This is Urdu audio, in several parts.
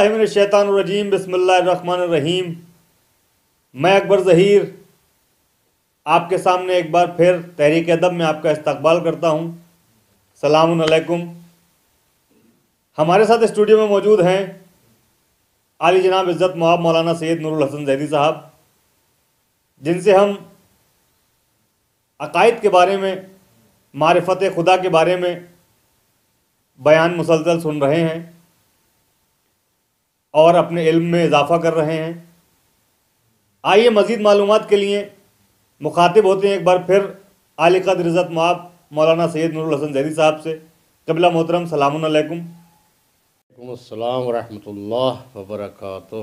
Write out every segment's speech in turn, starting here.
باللہ من الشیطان الرجیم بسم اللہ الرحمن الرحیم۔ میں اکبر ظہیر آپ کے سامنے ایک بار پھر تحریک ادب میں آپ کا استقبال کرتا ہوں۔ سلام علیکم۔ ہمارے ساتھ اسٹوڈیو میں موجود ہیں عالی جناب عزت مآب مولانا سید نور الحسن زیدی صاحب، جن سے ہم عقائد کے بارے میں، معرفت خدا کے بارے میں بیان مسلسل سن رہے ہیں اور اپنے علم میں اضافہ کر رہے ہیں۔ آئیے مزید معلومات کے لیے مخاطب ہوتے ہیں ایک بار پھر عالی قدر عزت مآب مولانا سید نور الحسن زیدی صاحب سے۔ قبلہ محترم، سلام علیکم۔ وعلیکم السلام ورحمۃ اللہ وبرکاتہ۔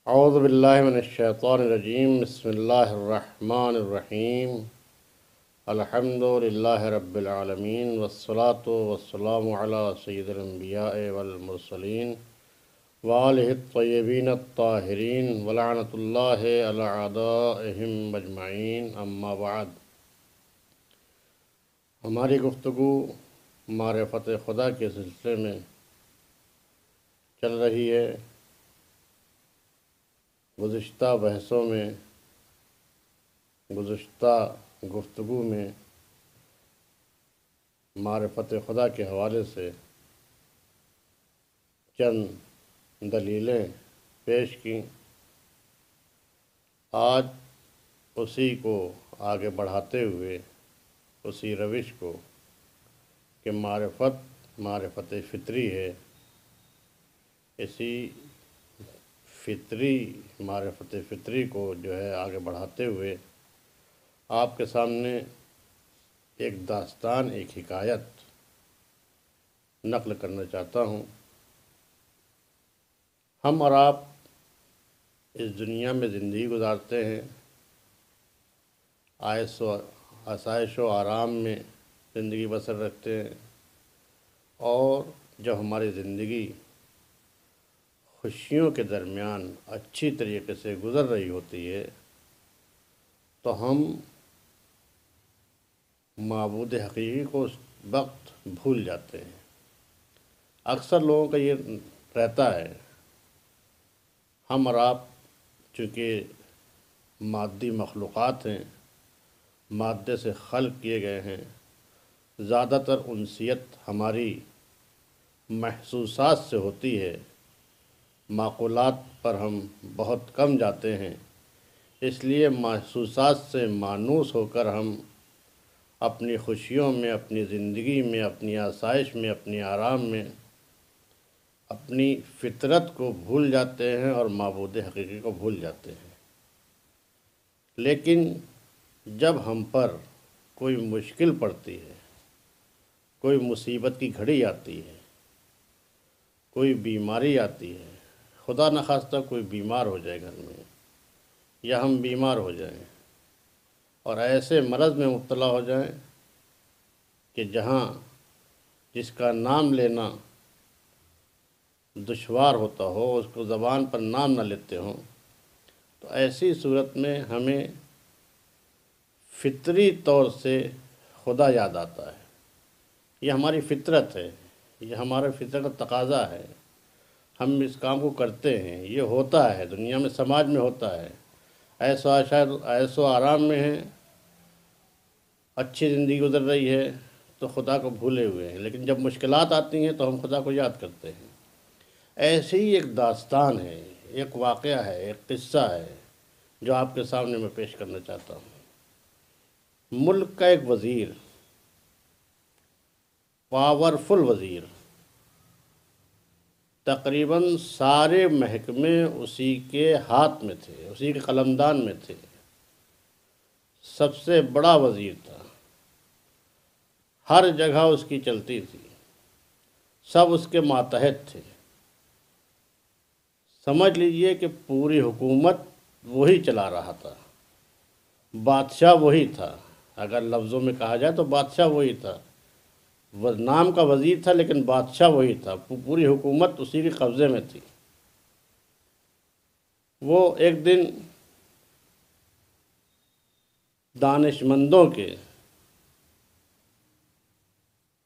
اعوذ باللہ من الشیطان الرجیم، بسم اللہ الرحمن الرحیم۔ الحمد للہ رب العالمین، والصلاة والسلام علی سید الانبیاء والمرسلین وآلہ الطیبین الطاہرین ولعنۃ اللہ علی اعدائہم اجمعین، اما بعد۔ ہماری گفتگو معرفت خدا کے سلسلے میں چل رہی ہے۔ گزشتہ بحثوں میں، گزشتہ گفتگو میں معرفت خدا کے حوالے سے چند دلیلیں پیش کیں۔ آج اسی کو آگے بڑھاتے ہوئے، اسی روش کو کہ معرفت فطری ہے، اسی معرفت فطری کو جو ہے آگے بڑھاتے ہوئے آپ کے سامنے ایک داستان، ایک حکایت نقل کرنا چاہتا ہوں۔ ہم اور آپ اس دنیا میں زندگی گزارتے ہیں، آسائش و آرام میں زندگی بسر رکھتے ہیں، اور جب ہماری زندگی خوشیوں کے درمیان اچھی طریقے سے گزر رہی ہوتی ہے تو ہم معبود حقیقی کو اس وقت بھول جاتے ہیں۔ اکثر لوگوں کا یہ رہتا ہے۔ ہم اور آپ چونکہ مادی مخلوقات ہیں، مادے سے خلق کیے گئے ہیں، زیادہ تر انسیت ہماری محسوسات سے ہوتی ہے، معقولات پر ہم بہت کم جاتے ہیں۔ اس لیے محسوسات سے مانوس ہو کر ہم اپنی خوشیوں میں، اپنی زندگی میں، اپنی آسائش میں، اپنی آرام میں اپنی فطرت کو بھول جاتے ہیں اور معبود حقیقی کو بھول جاتے ہیں۔ لیکن جب ہم پر کوئی مشکل پڑتی ہے، کوئی مصیبت کی گھڑی آتی ہے، کوئی بیماری آتی ہے، خدا نخواستہ کوئی بیمار ہو جائے گھر میں، یا ہم بیمار ہو جائیں اور ایسے مرض میں مبتلا ہو جائیں کہ جس کا نام لینا دشوار ہوتا ہو، اس کو زبان پر نام نہ لیتے ہوں، تو ایسی صورت میں ہمیں فطری طور سے خدا یاد آتا ہے۔ یہ ہماری فطرت ہے، یہ ہمارا فطرت تقاضا ہے۔ ہم اس کام کو کرتے ہیں، یہ ہوتا ہے، دنیا میں، سماج میں ہوتا ہے۔ عیش و آرام میں ہیں، اچھی زندگی گزر رہی ہے تو خدا کو بھولے ہوئے ہیں، لیکن جب مشکلات آتی ہیں تو ہم خدا کو یاد کرتے ہیں۔ ایسے ہی ایک داستان ہے، ایک واقعہ ہے، ایک قصہ ہے جو آپ کے سامنے میں پیش کرنا چاہتا ہوں۔ ملک کا ایک وزیر، پاورفل وزیر، تقریباً سارے محکمے اسی کے ہاتھ میں تھے، اسی کے قلمدان میں تھے، سب سے بڑا وزیر تھا، ہر جگہ اس کی چلتی تھی، سب اس کے ماتحت تھے۔ سمجھ لیجئے کہ پوری حکومت وہی چلا رہا تھا، بادشاہ وہی تھا۔ اگر لفظوں میں کہا جائے تو بادشاہ وہی تھا، نام کا وزیر تھا لیکن بادشاہ وہی تھا، پوری حکومت اسی کے قبضے میں تھی۔ وہ ایک دن دانشمندوں کے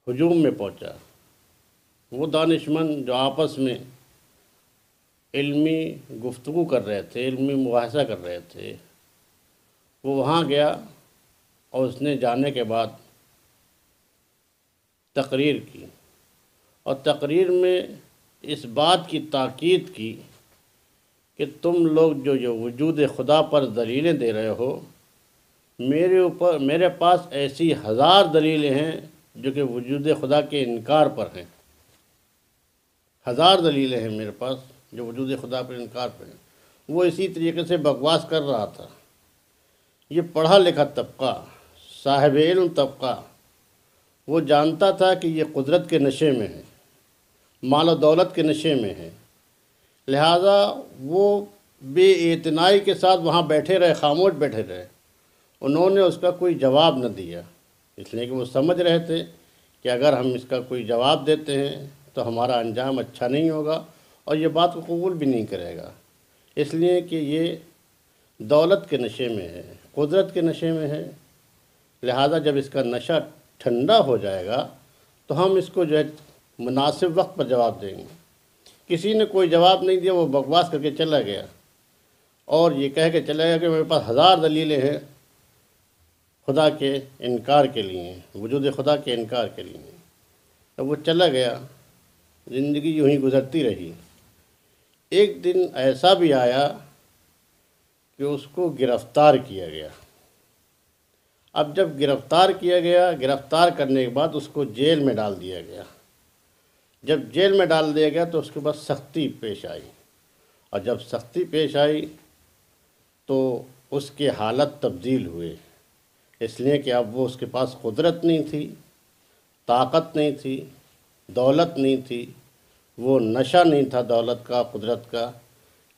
ہجوم میں پہنچا۔ وہ دانشمند جو آپس میں علمی گفتگو کر رہے تھے، علمی مباحثہ کر رہے تھے، وہ وہاں گیا اور اس نے جانے کے بعد تقریر کی، اور تقریر میں اس بات کی تاکید کی کہ تم لوگ جو وجود خدا پر دلیلیں دے رہے ہو، میرے پاس ایسی 1000 دلیلیں ہیں جو کہ وجود خدا کے انکار پر ہیں۔ 1000 دلیلیں ہیں میرے پاس جو وجود خدا پر انکار پر ہیں۔ وہ اسی طریقے سے بکواس کر رہا تھا۔ یہ پڑھا لکھا طبقہ، صاحب علم طبقہ، وہ جانتا تھا کہ یہ قدرت کے نشے میں ہے، مال و دولت کے نشے میں ہے، لہٰذا وہ بے اعتنائی کے ساتھ وہاں بیٹھے رہے، خاموش بیٹھے رہے۔ انہوں نے اس کا کوئی جواب نہ دیا، اس لیے کہ وہ سمجھ رہے تھے کہ اگر ہم اس کا کوئی جواب دیتے ہیں تو ہمارا انجام اچھا نہیں ہوگا اور یہ بات کو قبول بھی نہیں کرے گا، اس لیے کہ یہ دولت کے نشے میں ہے، قدرت کے نشے میں ہے، لہٰذا جب اس کا نشہ ٹھنڈا ہو جائے گا تو ہم اس کو جو ہے مناسب وقت پر جواب دیں گے۔ کسی نے کوئی جواب نہیں دیا، وہ بکواس کر کے چلا گیا اور یہ کہہ کے چلا گیا کہ میرے پاس 1000 دلیلیں ہیں خدا کے انکار کے لیے، وجود خدا کے انکار کے لیے۔ اب وہ چلا گیا، زندگی یوں ہی گزرتی رہی۔ ایک دن ایسا بھی آیا کہ اس کو گرفتار کیا گیا۔ اب جب گرفتار کیا گیا، گرفتار کرنے کے بعد اس کو جیل میں ڈال دیا گیا۔ جب جیل میں ڈال دیا گیا تو اس کے بعد سختی پیش آئی، اور جب سختی پیش آئی تو اس کے حالت تبدیل ہوئے، اس لیے کہ اب وہ اس کے پاس قدرت نہیں تھی، طاقت نہیں تھی، دولت نہیں تھی، وہ نشہ نہیں تھا دولت کا، قدرت کا،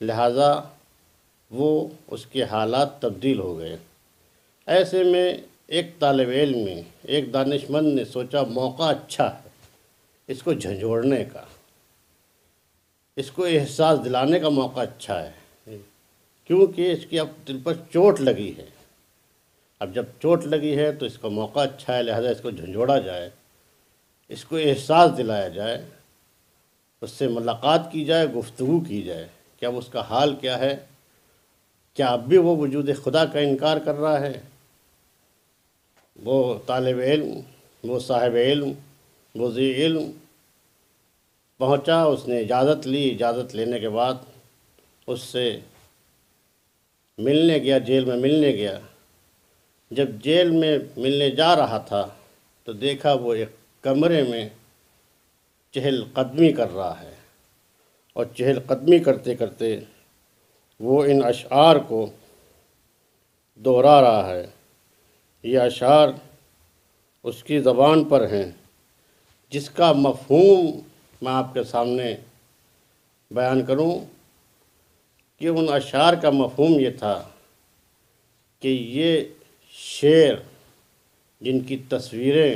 لہٰذا وہ اس کے حالات تبدیل ہو گئے۔ ایسے میں ایک طالب علم نے، ایک دانشمند نے سوچا موقع اچھا ہے اس کو جھنجھوڑنے کا، اس کو احساس دلانے کا موقع اچھا ہے، کیونکہ اس کی اب دل پر چوٹ لگی ہے۔ اب جب چوٹ لگی ہے تو اس کا موقع اچھا ہے، لہذا اس کو جھنجھوڑا جائے، اس کو احساس دلایا جائے، اس سے ملاقات کی جائے، گفتگو کی جائے کہ اب اس کا حال کیا ہے، کیا اب بھی وہ وجود خدا کا انکار کر رہا ہے۔ وہ طالب علم، وہ صاحب علم، وہ ذی علم پہنچا، اس نے اجازت لی، اجازت لینے کے بعد اس سے ملنے گیا، جیل میں ملنے گیا۔ جب جیل میں ملنے جا رہا تھا تو دیکھا وہ ایک کمرے میں چہل قدمی کر رہا ہے، اور چہل قدمی کرتے کرتے وہ ان اشعار کو دہرا رہا ہے۔ یہ اشعار اس کی زبان پر ہیں، جس کا مفہوم میں آپ کے سامنے بیان کروں کہ ان اشعار کا مفہوم یہ تھا کہ یہ شعر جن کی تصویریں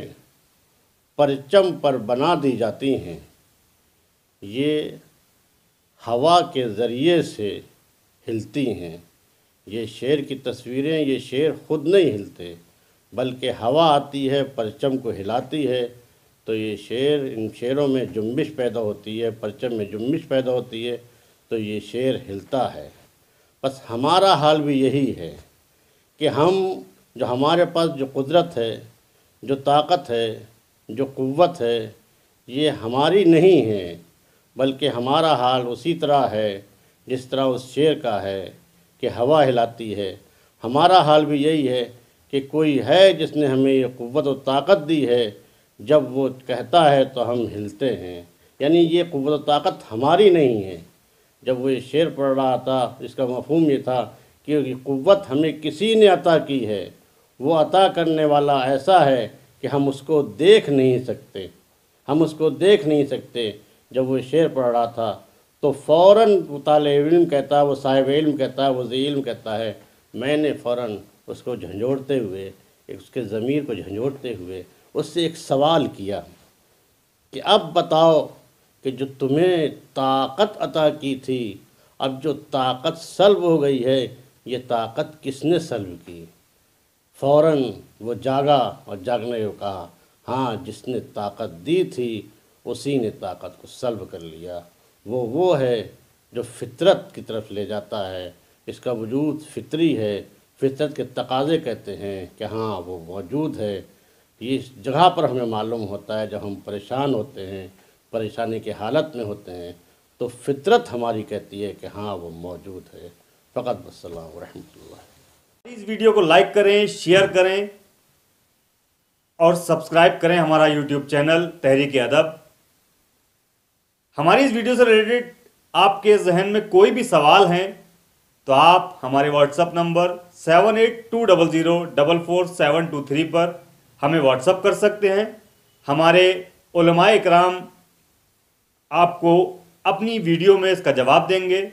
پرچم پر بنا دی جاتی ہیں، یہ ہوا کے ذریعے سے ہلتی ہیں۔ یہ شعر کی تصویریں، یہ شعر خود نہیں ہلتے، بلکہ ہوا آتی ہے، پرچم کو ہلاتی ہے، تو یہ شعر، ان شعروں میں جنبش پیدا ہوتی ہے، پرچم میں جنبش پیدا ہوتی ہے، تو یہ شعر ہلتا ہے۔ بس ہمارا حال بھی یہی ہے کہ جو ہمارے پاس جو قدرت ہے، جو طاقت ہے، جو قوت ہے، یہ ہماری نہیں ہے، بلکہ ہمارا حال اسی طرح ہے جس طرح اس شعر کا ہے کہ ہوا ہلاتی ہے۔ ہمارا حال بھی یہی ہے کہ کوئی ہے جس نے ہمیں یہ قوت و طاقت دی ہے، جب وہ کہتا ہے تو ہم ہلتے ہیں، یعنی یہ قوت و طاقت ہماری نہیں ہے۔ جب وہ یہ شعر پڑھ رہا تھا، اس کا مفہوم یہ تھا کہ یہ قوت ہمیں کسی نے عطا کی ہے، وہ عطا کرنے والا ایسا ہے کہ ہم اس کو دیکھ نہیں سکتے، ہم اس کو دیکھ نہیں سکتے۔ جب وہ شعر پڑھ رہا تھا تو فوراً وہ طالب علم کہتا ہے، وہ صاحب علم کہتا ہے، وہ ذی علم کہتا ہے، میں نے فوراً اس کو جھنجھوڑتے ہوئے، اس کے ضمیر کو جھنجھوڑتے ہوئے اس سے ایک سوال کیا کہ اب بتاؤ کہ جو تمہیں طاقت عطا کی تھی، اب جو طاقت سلب ہو گئی ہے، یہ طاقت کس نے سلب کی؟ فوراً وہ جاگا اور جاگنے کو کہا، ہاں جس نے طاقت دی تھی اسی نے طاقت کو سلب کر لیا، وہ ہے جو فطرت کی طرف لے جاتا ہے، اس کا وجود فطری ہے، فطرت کے تقاضے کہتے ہیں کہ ہاں وہ موجود ہے۔ یہ اس جگہ پر ہمیں معلوم ہوتا ہے جب ہم پریشان ہوتے ہیں، پریشانی کی حالت میں ہوتے ہیں، تو فطرت ہماری کہتی ہے کہ ہاں وہ موجود ہے۔ فقط والسلام ورحمۃ اللہ۔ اس ویڈیو کو لائک کریں، شیئر کریں اور سبسکرائب کریں ہمارا یوٹیوب چینل تحریک ادب۔ ہماری اس ویڈیو سے ریلیٹڈ آپ کے ذہن میں کوئی بھی سوال ہیں تو آپ ہمارے واٹس ایپ نمبر 7820044723 پر ہمیں واٹس ایپ کر سکتے ہیں۔ ہمارے علماء اکرام آپ کو اپنی ویڈیو میں اس کا جواب دیں گے۔